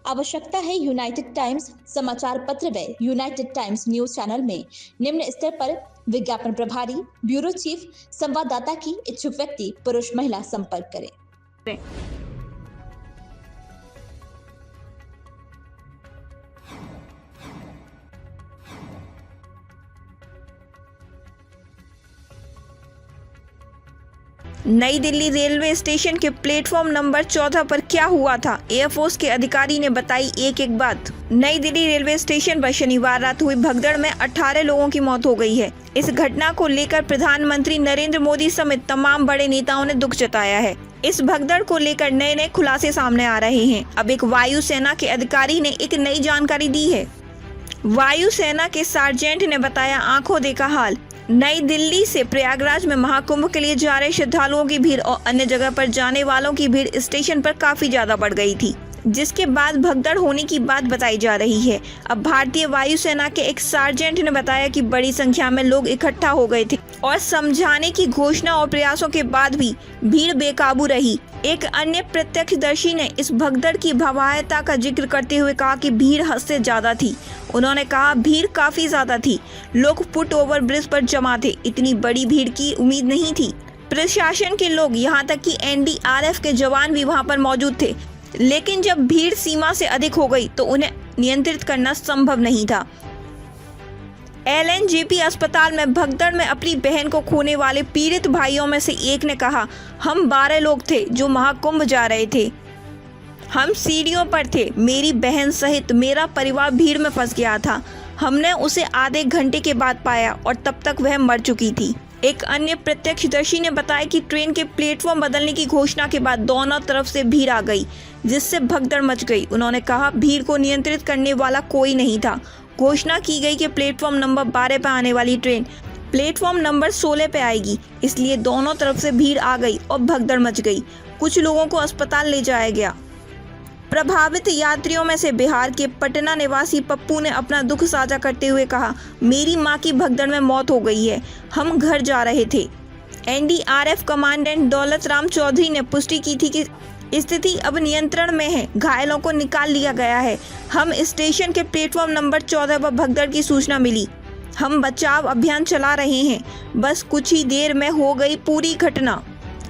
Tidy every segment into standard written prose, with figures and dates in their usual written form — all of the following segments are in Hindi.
आवश्यकता है यूनाइटेड टाइम्स समाचार पत्र व यूनाइटेड टाइम्स न्यूज चैनल में निम्न स्तर पर विज्ञापन प्रभारी, ब्यूरो चीफ, संवाददाता की इच्छुक व्यक्ति पुरुष महिला संपर्क करें। नई दिल्ली रेलवे स्टेशन के प्लेटफॉर्म नंबर 14 पर क्या हुआ था, एयरफोर्स के अधिकारी ने बताई एक एक बात। नई दिल्ली रेलवे स्टेशन पर शनिवार रात हुई भगदड़ में 18 लोगों की मौत हो गई है। इस घटना को लेकर प्रधानमंत्री नरेंद्र मोदी समेत तमाम बड़े नेताओं ने दुख जताया है। इस भगदड़ को लेकर नए नए खुलासे सामने आ रहे हैं। अब एक वायुसेना के अधिकारी ने एक नई जानकारी दी है। वायुसेना के सार्जेंट ने बताया, आंखों देखा हाल। नई दिल्ली से प्रयागराज में महाकुंभ के लिए जा रहे श्रद्धालुओं की भीड़ और अन्य जगह पर जाने वालों की भीड़ स्टेशन पर काफी ज्यादा बढ़ गई थी, जिसके बाद भगदड़ होने की बात बताई जा रही है। अब भारतीय वायुसेना के एक सार्जेंट ने बताया कि बड़ी संख्या में लोग इकट्ठा हो गए थे और समझाने की घोषणा और प्रयासों के बाद भी भीड़ बेकाबू रही। एक अन्य प्रत्यक्षदर्शी ने इस भगदड़ की भयावहता का जिक्र करते हुए कहा कि भीड़ हद से ज्यादा थी। उन्होंने कहा, भीड़ काफी ज्यादा थी, लोग फुट ओवर ब्रिज पर जमा थे, इतनी बड़ी भीड़ की उम्मीद नहीं थी। प्रशासन के लोग, यहाँ तक कि एनडीआरएफ के जवान भी वहाँ पर मौजूद थे, लेकिन जब भीड़ सीमा से अधिक हो गई तो उन्हें नियंत्रित करना संभव नहीं था। एलएनजेपी अस्पताल में भगदड़ में अपनी बहन को खोने वाले पीड़ित भाइयों में से एक ने कहा, हम 12 लोग थे जो महाकुंभ जा रहे थे। हम सीढ़ियों पर थे, मेरी बहन सहित मेरा परिवार भीड़ में फंस गया था। हमने उसे आधे घंटे के बाद पाया और तब तक वह मर चुकी थी। एक अन्य प्रत्यक्षदर्शी ने बताया कि ट्रेन के प्लेटफॉर्म बदलने की घोषणा के बाद दोनों तरफ से भीड़ आ गई, जिससे भगदड़ मच गई। उन्होंने कहा, भीड़ को नियंत्रित करने वाला कोई नहीं था। घोषणा की गई कि प्लेटफॉर्म नंबर 12 पर आने वाली ट्रेन प्लेटफॉर्म नंबर 16 पे आएगी, इसलिए दोनों तरफ से भीड़ आ गई और भगदड़ मच गई। कुछ लोगों को अस्पताल ले जाया गया। प्रभावित यात्रियों में से बिहार के पटना निवासी पप्पू ने अपना दुख साझा करते हुए कहा, मेरी मां की भगदड़ में मौत हो गई है, हम घर जा रहे थे। एनडीआरएफ कमांडेंट दौलत राम चौधरी ने पुष्टि की थी कि स्थिति अब नियंत्रण में है, घायलों को निकाल लिया गया है। हम स्टेशन के प्लेटफॉर्म नंबर 14 पर भगदड़ की सूचना मिली, हम बचाव अभियान चला रहे हैं, बस कुछ ही देर में हो गई पूरी घटना।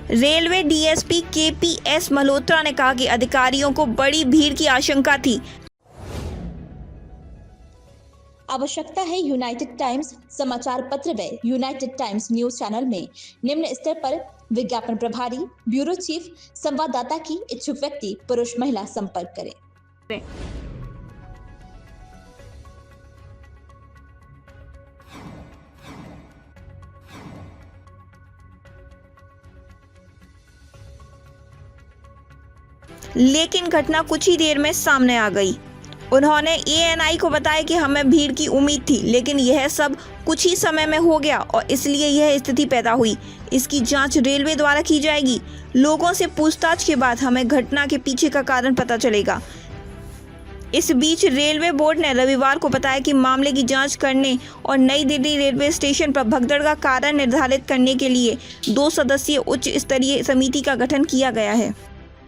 रेलवे डीएसपी केपीएस मल्होत्रा ने कहा कि अधिकारियों को बड़ी भीड़ की आशंका थी। आवश्यकता है यूनाइटेड टाइम्स समाचार पत्र व यूनाइटेड टाइम्स न्यूज चैनल में निम्न स्तर पर विज्ञापन प्रभारी, ब्यूरो चीफ, संवाददाता की इच्छुक व्यक्ति पुरुष महिला संपर्क करें। लेकिन घटना कुछ ही देर में सामने आ गई। उन्होंने एएनआई को बताया कि हमें भीड़ की उम्मीद थी, लेकिन यह सब कुछ ही समय में हो गया और इसलिए यह स्थिति पैदा हुई। इसकी जांच रेलवे द्वारा की जाएगी। लोगों से पूछताछ के बाद हमें घटना के पीछे का कारण पता चलेगा। इस बीच रेलवे बोर्ड ने रविवार को बताया कि मामले की जांच करने और नई दिल्ली रेलवे स्टेशन पर भगदड़ का कारण निर्धारित करने के लिए 2 सदस्यीय उच्च स्तरीय समिति का गठन किया गया है।